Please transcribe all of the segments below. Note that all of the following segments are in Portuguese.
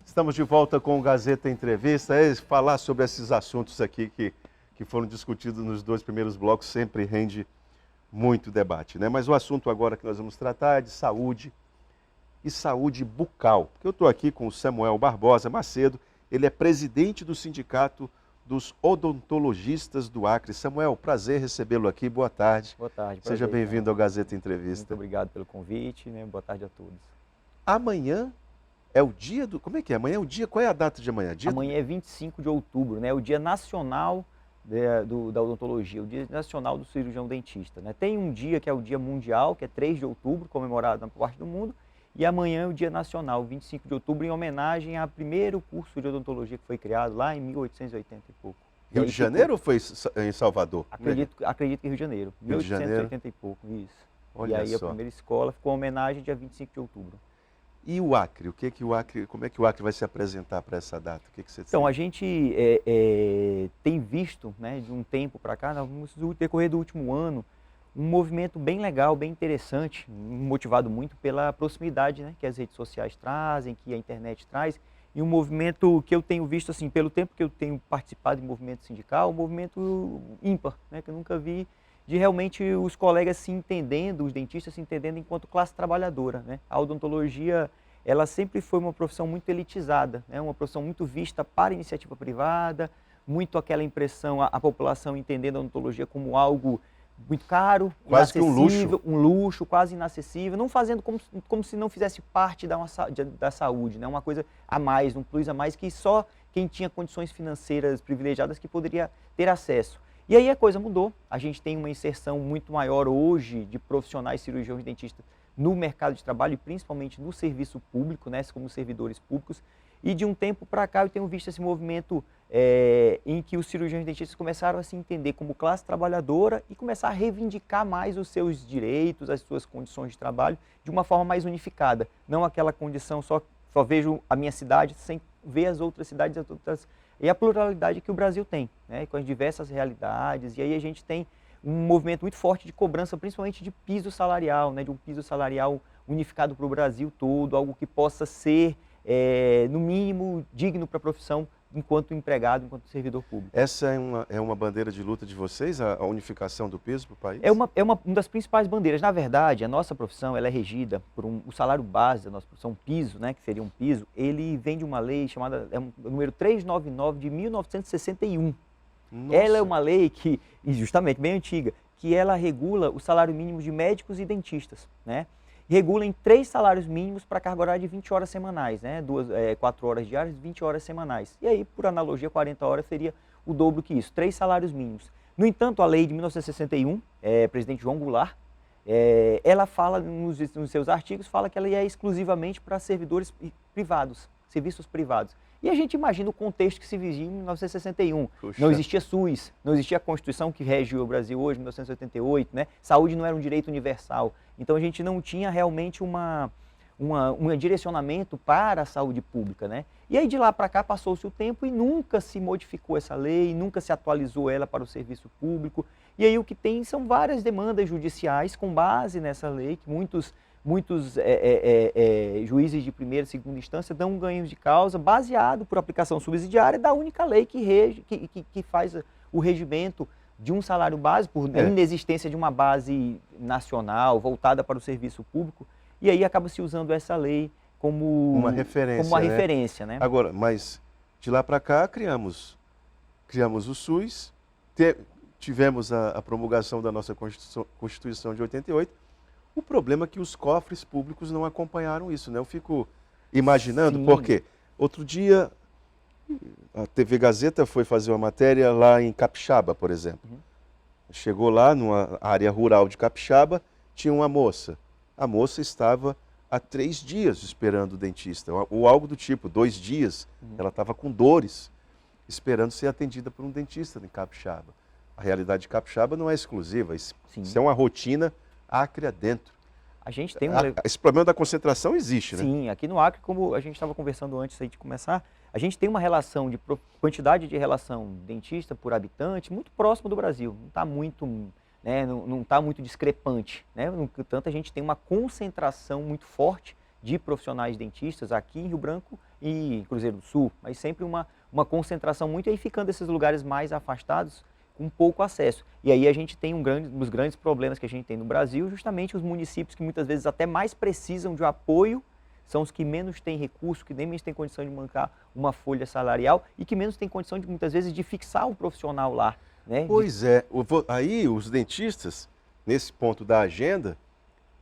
Estamos de volta com o Gazeta Entrevista. Falar sobre esses assuntos aqui que foram discutidos nos dois primeiros blocos sempre rende muito debate, né? Mas o assunto agora que nós vamos tratar é de saúde e saúde bucal. Porque eu estou aqui com o Samuel Barbosa Macedo, ele é presidente do Sindicato dos Odontologistas do Acre. Samuel, prazer recebê-lo aqui, boa tarde. Boa tarde. Seja bem-vindo ao Gazeta Entrevista. Muito obrigado pelo convite, né? Boa tarde a todos. Amanhã é o dia do... Como é que é? Amanhã é o dia... Qual é a data de amanhã? Amanhã é 25 de outubro, né? O Dia Nacional da Odontologia, o Dia Nacional do Cirurgião Dentista, né? Tem um dia que é o Dia Mundial, que é 3 de outubro, comemorado na parte do mundo, e amanhã é o Dia Nacional, 25 de outubro, em homenagem ao primeiro curso de odontologia que foi criado lá em 1880 e pouco. Rio de Janeiro ou foi em Salvador? Acredito que Rio de Janeiro, Rio de Janeiro. 1880 e pouco, isso. Olha e aí só. A primeira escola ficou em homenagem dia 25 de outubro. E o Acre? Como é que o Acre vai se apresentar para essa data? O que você Então, a gente tem visto, né, de um tempo para cá, no decorrer do último ano, um movimento bem legal, bem interessante, motivado muito pela proximidade, né, que as redes sociais trazem, que a internet traz, e um movimento que eu tenho visto, assim, pelo tempo que eu tenho participado de movimento sindical, um movimento ímpar, né, que eu nunca vi, de realmente os colegas se entendendo, os dentistas se entendendo enquanto classe trabalhadora, né? A odontologia, ela sempre foi uma profissão muito elitizada, né? Uma profissão muito vista para a iniciativa privada, muito aquela impressão, a população entendendo a odontologia como algo muito caro, quase que um luxo, quase inacessível, não fazendo como se não fizesse parte da saúde, né? Uma coisa a mais, um plus a mais que só quem tinha condições financeiras privilegiadas que poderia ter acesso. E aí a coisa mudou, a gente tem uma inserção muito maior hoje de profissionais cirurgiões dentistas no mercado de trabalho e principalmente no serviço público, né, como servidores públicos. E de um tempo para cá eu tenho visto esse movimento em que os cirurgiões dentistas começaram a se entender como classe trabalhadora e começar a reivindicar mais os seus direitos, as suas condições de trabalho de uma forma mais unificada. Não aquela condição só vejo a minha cidade sem ver as outras cidades, e a pluralidade que o Brasil tem, né, com as diversas realidades, e aí a gente tem um movimento muito forte de cobrança, principalmente de piso salarial, né, de um piso salarial unificado para o Brasil todo, algo que possa ser, no mínimo, digno para a profissão, enquanto empregado, enquanto servidor público. Essa é uma bandeira de luta de vocês, a unificação do piso para o país? É uma das principais bandeiras. Na verdade, a nossa profissão ela é regida por o salário base da nossa profissão, piso, né, que seria um piso, ele vem de uma lei chamada, número 399 de 1961. Nossa. Ela é uma lei que, justamente, bem antiga, que ela regula o salário mínimo de médicos e dentistas, né? Regula em 3 salários mínimos para carga horária de 20 horas semanais, né? 4 horas diárias, 20 horas semanais. E aí, por analogia, 40 horas seria o dobro que isso, 3 salários mínimos. No entanto, a lei de 1961, presidente João Goulart, ela fala, nos seus artigos, fala que ela é exclusivamente para servidores privados, serviços privados. E a gente imagina o contexto que se vivia em 1961. Puxa. Não existia SUS, não existia a Constituição que rege o Brasil hoje, em 1988, né? Saúde não era um direito universal. Então a gente não tinha realmente um direcionamento para a saúde pública, né? E aí de lá para cá passou-se o tempo e nunca se modificou essa lei, nunca se atualizou ela para o serviço público. E aí o que tem são várias demandas judiciais com base nessa lei, que muitos juízes de primeira e segunda instância dão ganhos de causa baseado por aplicação subsidiária da única lei que faz o regimento de um salário base, por inexistência de uma base nacional voltada para o serviço público, e aí acaba se usando essa lei como uma referência, né? Agora, mas de lá para cá criamos o SUS, tivemos a promulgação da nossa Constituição de 88, o problema é que os cofres públicos não acompanharam isso, né? Eu fico imaginando, Sim. Porque outro dia a TV Gazeta foi fazer uma matéria lá em Capixaba, por exemplo. Uhum. Chegou lá numa área rural de Capixaba, tinha uma moça. A moça estava há 3 dias esperando o dentista, ou algo do tipo, 2 dias. Ela estava com dores, esperando ser atendida por um dentista em Capixaba. A realidade de Capixaba não é exclusiva, isso é uma rotina Acre adentro. A gente tem esse problema da concentração existe, né? Sim, aqui no Acre, como a gente estava conversando antes aí de começar, a gente tem uma relação de quantidade de relação dentista por habitante muito próximo do Brasil. Não está muito, né, não tá muito discrepante, né? No entanto, a gente tem uma concentração muito forte de profissionais dentistas aqui em Rio Branco e em Cruzeiro do Sul, mas sempre uma concentração muito, e aí ficando esses lugares mais afastados, com pouco acesso. E aí a gente tem um dos grandes problemas que a gente tem no Brasil, justamente os municípios que muitas vezes até mais precisam de apoio, são os que menos têm recurso, que nem menos têm condição de bancar uma folha salarial e que menos têm condição, de muitas vezes, de fixar um profissional lá. Né? Pois é, aí os dentistas, nesse ponto da agenda,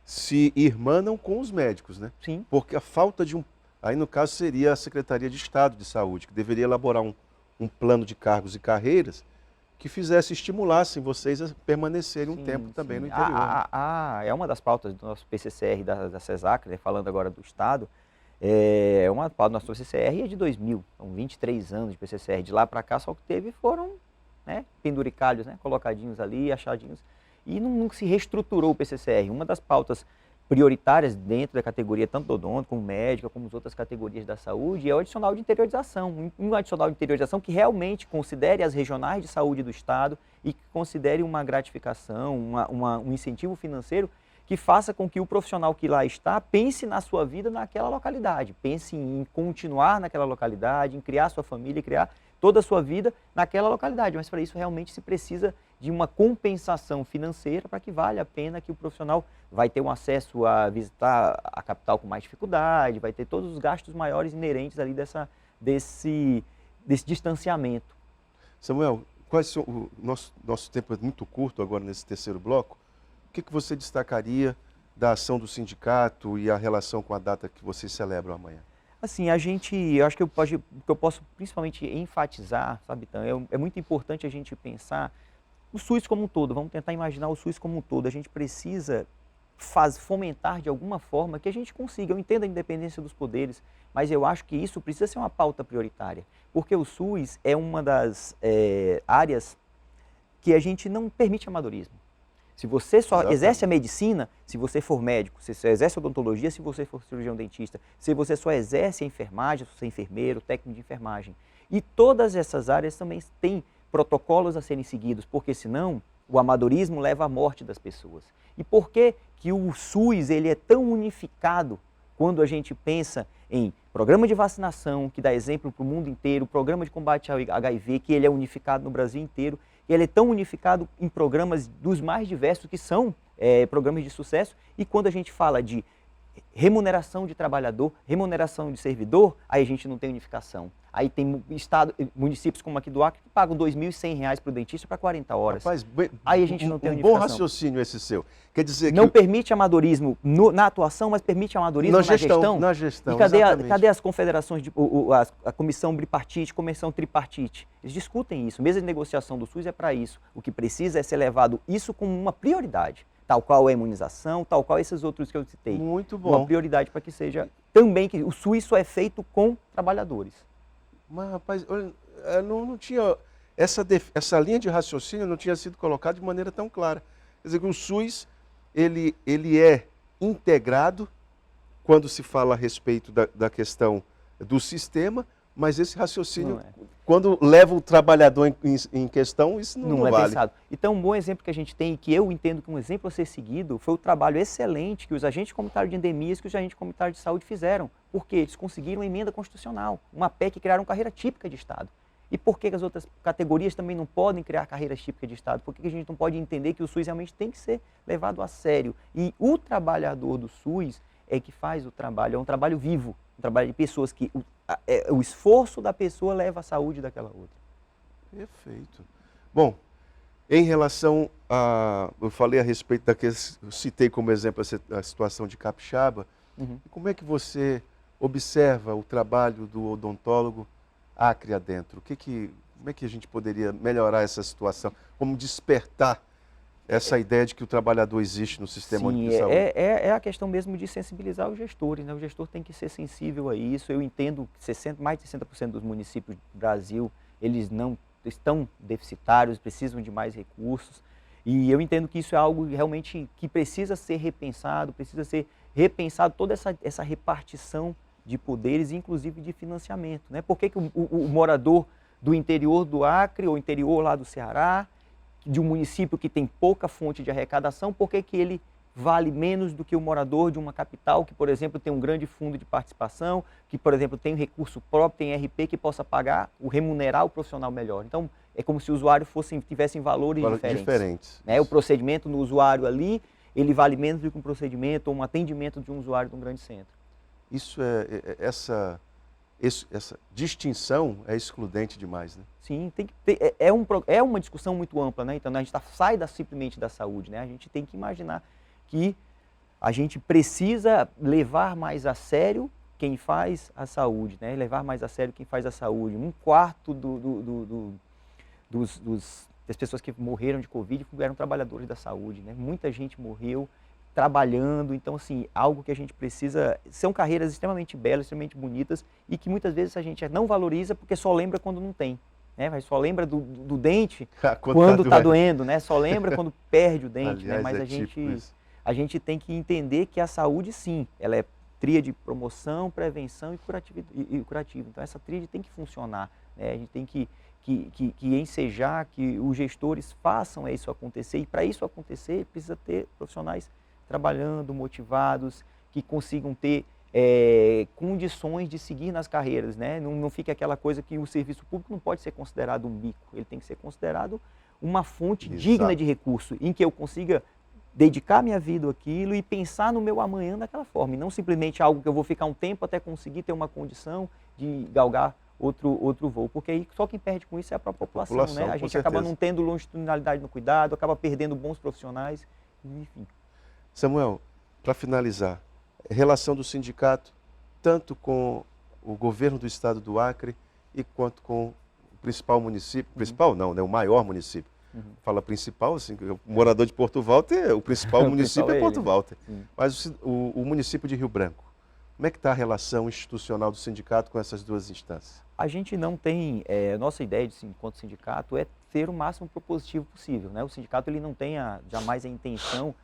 se irmanam com os médicos, né? Sim. Porque a falta de aí no caso seria a Secretaria de Estado de Saúde, que deveria elaborar um plano de cargos e carreiras que estimulassem vocês a permanecerem um tempo também no interior. É uma das pautas do nosso PCCR da CESAC, né, falando agora do Estado, é uma pauta do nosso PCCR é de 2000, são 23 anos de PCCR. De lá para cá, só o que teve foram, né, penduricalhos, né, colocadinhos ali, achadinhos, e não se reestruturou o PCCR. Uma das pautas prioritárias dentro da categoria, tanto do odonto, como médica, como as outras categorias da saúde, é o adicional de interiorização. Um adicional de interiorização que realmente considere as regionais de saúde do Estado e que considere uma gratificação, um incentivo financeiro que faça com que o profissional que lá está pense na sua vida naquela localidade, pense em continuar naquela localidade, em criar sua família, criar toda a sua vida naquela localidade. Mas para isso realmente se precisa de uma compensação financeira para que valha a pena, que o profissional vai ter um acesso a visitar a capital com mais dificuldade, vai ter todos os gastos maiores inerentes ali desse distanciamento. Samuel, o nosso tempo é muito curto agora nesse terceiro bloco. O que você destacaria da ação do sindicato e a relação com a data que vocês celebram amanhã? Assim, eu acho que o que eu posso principalmente enfatizar, sabe, Tan, é muito importante a gente pensar o SUS como um todo. Vamos tentar imaginar o SUS como um todo. A gente precisa fomentar de alguma forma que a gente consiga. Eu entendo a independência dos poderes, mas eu acho que isso precisa ser uma pauta prioritária, porque o SUS é uma das áreas que a gente não permite amadorismo. Se você só exerce a medicina, se você for médico, se você exerce a odontologia, se você for cirurgião dentista, se você só exerce a enfermagem, se você é enfermeiro, técnico de enfermagem. E todas essas áreas também têm protocolos a serem seguidos, porque senão o amadorismo leva à morte das pessoas. E por que que o SUS ele é tão unificado quando a gente pensa em programa de vacinação, que dá exemplo para o mundo inteiro, programa de combate ao HIV, que ele é unificado no Brasil inteiro, ele é tão unificado em programas dos mais diversos, que são programas de sucesso, e quando a gente fala de remuneração de trabalhador, remuneração de servidor, aí a gente não tem unificação. Aí tem municípios como aqui do Acre que pagam R$ 2.100 para o dentista para 40 horas. Rapaz, aí a gente não tem unificação. Bom raciocínio esse seu. Quer dizer não permite amadorismo na atuação, mas permite amadorismo na gestão. Na gestão, e cadê as confederações, a comissão bipartite, comissão tripartite? Eles discutem isso. Mesa de negociação do SUS é para isso. O que precisa é ser levado isso como uma prioridade, tal qual a imunização, tal qual esses outros que eu citei. Muito bom. Uma prioridade para que seja também, que o SUS só é feito com trabalhadores. Mas, rapaz, não tinha... Essa linha de raciocínio não tinha sido colocada de maneira tão clara. Quer dizer que o SUS, ele é integrado quando se fala a respeito da questão do sistema, mas esse raciocínio, quando leva o trabalhador em questão, isso não é vale. Pensado. Então, um bom exemplo que a gente tem, e que eu entendo que um exemplo a ser seguido, foi o trabalho excelente que os agentes comunitários de endemias, que os agentes comunitários de saúde fizeram. Porque eles conseguiram uma emenda constitucional, uma PEC que criaram carreira típica de Estado. E por que as outras categorias também não podem criar carreiras típicas de Estado? Por que a gente não pode entender que o SUS realmente tem que ser levado a sério? E o trabalhador do SUS é que faz o trabalho, é um trabalho vivo, um trabalho de pessoas que o esforço da pessoa leva à saúde daquela outra. Perfeito. Bom, em relação a... Eu falei a respeito daqueles... Eu citei como exemplo a situação de Capixaba. Uhum. Como é que você observa o trabalho do odontólogo Acre adentro? Como é que a gente poderia melhorar essa situação? Como despertar essa ideia de que o trabalhador existe no sistema de saúde? É a questão mesmo de sensibilizar os gestores, né? O gestor tem que ser sensível a isso. Eu entendo que mais de 60% dos municípios do Brasil, eles não estão deficitários, precisam de mais recursos. E eu entendo que isso é algo realmente que precisa ser repensado toda essa repartição de poderes, inclusive de financiamento, né? Por que o morador do interior do Acre ou interior lá do Ceará, de um município que tem pouca fonte de arrecadação, por que ele vale menos do que o morador de uma capital que, por exemplo, tem um grande fundo de participação, que, por exemplo, tem recurso próprio, tem RP que possa pagar, remunerar o profissional melhor. Então, é como se o usuário tivessem valores diferentes. Né? O procedimento no usuário ali, ele vale menos do que um procedimento ou um atendimento de um usuário de um grande centro. Essa distinção é excludente demais, né? Sim, tem que ter, é uma discussão muito ampla, né? Então, a gente sai simplesmente da saúde, né? A gente tem que imaginar que a gente precisa levar mais a sério quem faz a saúde, né? Levar mais a sério quem faz a saúde. 1/4 das pessoas que morreram de Covid eram trabalhadores da saúde, né? Muita gente morreu trabalhando, então assim, algo que a gente precisa, são carreiras extremamente belas, extremamente bonitas e que muitas vezes a gente não valoriza porque só lembra quando não tem, né? Mas só lembra do dente quando está doendo, né? Só lembra quando perde o dente, aliás, né? Mas a gente tem que entender que a saúde sim, ela é tríade: promoção, prevenção e curativo. Então essa tríade tem que funcionar, né? A gente tem que ensejar que os gestores façam isso acontecer, e para isso acontecer precisa ter profissionais trabalhando, motivados, que consigam ter condições de seguir nas carreiras, né? Não fica aquela coisa que o serviço público não pode ser considerado um bico, ele tem que ser considerado uma fonte digna de recurso, em que eu consiga dedicar minha vida àquilo e pensar no meu amanhã daquela forma, e não simplesmente algo que eu vou ficar um tempo até conseguir ter uma condição de galgar outro voo, porque aí só quem perde com isso é a própria população, né? A gente acaba não tendo longitudinalidade no cuidado, acaba perdendo bons profissionais, enfim. Samuel, para finalizar, relação do sindicato tanto com o governo do estado do Acre e quanto com o principal município, principal não, né, o maior município. Fala principal, assim, o morador de Porto Walter, o principal município é Porto Walter. Mas o município de Rio Branco, como é que está a relação institucional do sindicato com essas duas instâncias? A gente não tem, nossa ideia enquanto sindicato é ter o máximo propositivo possível, né? O sindicato ele não tem jamais a intenção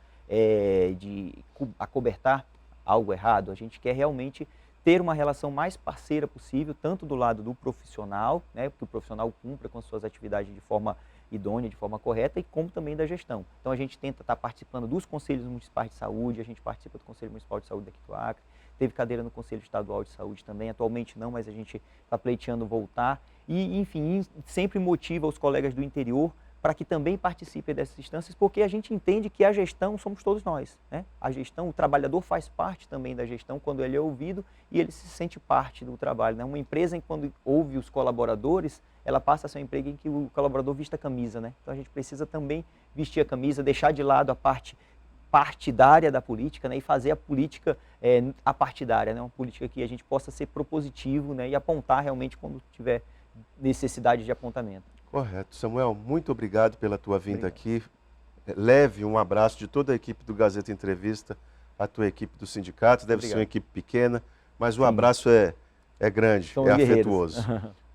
de acobertar algo errado. A gente quer realmente ter uma relação mais parceira possível, tanto do lado do profissional, né, que o profissional cumpra com as suas atividades de forma idônea, de forma correta, e como também da gestão. Então a gente tenta estar participando dos conselhos municipais de saúde, a gente participa do Conselho Municipal de Saúde daqui do Acre, teve cadeira no Conselho Estadual de Saúde também, atualmente não, mas a gente está pleiteando voltar, e enfim, sempre motiva os colegas do interior para que também participem dessas instâncias, porque a gente entende que a gestão somos todos nós, né? A gestão, o trabalhador faz parte também da gestão quando ele é ouvido e ele se sente parte do trabalho, né? Uma empresa, quando ouve os colaboradores, ela passa a ser um emprego em que o colaborador vista a camisa, né? Então a gente precisa também vestir a camisa, deixar de lado a parte partidária da política, né? E fazer a política apartidária, né? Uma política que a gente possa ser propositivo, né? E apontar realmente quando tiver necessidade de apontamento. Correto. Samuel, muito obrigado pela tua vinda aqui. Leve um abraço de toda a equipe do Gazeta Entrevista, a tua equipe do sindicato, deve ser uma equipe pequena, mas o abraço é grande, é afetuoso.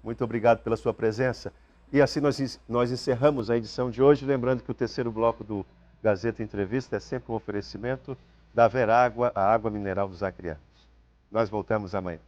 Muito obrigado pela sua presença. E assim nós encerramos a edição de hoje, lembrando que o terceiro bloco do Gazeta Entrevista é sempre um oferecimento da Verágua, a água mineral dos acreanos. Nós voltamos amanhã.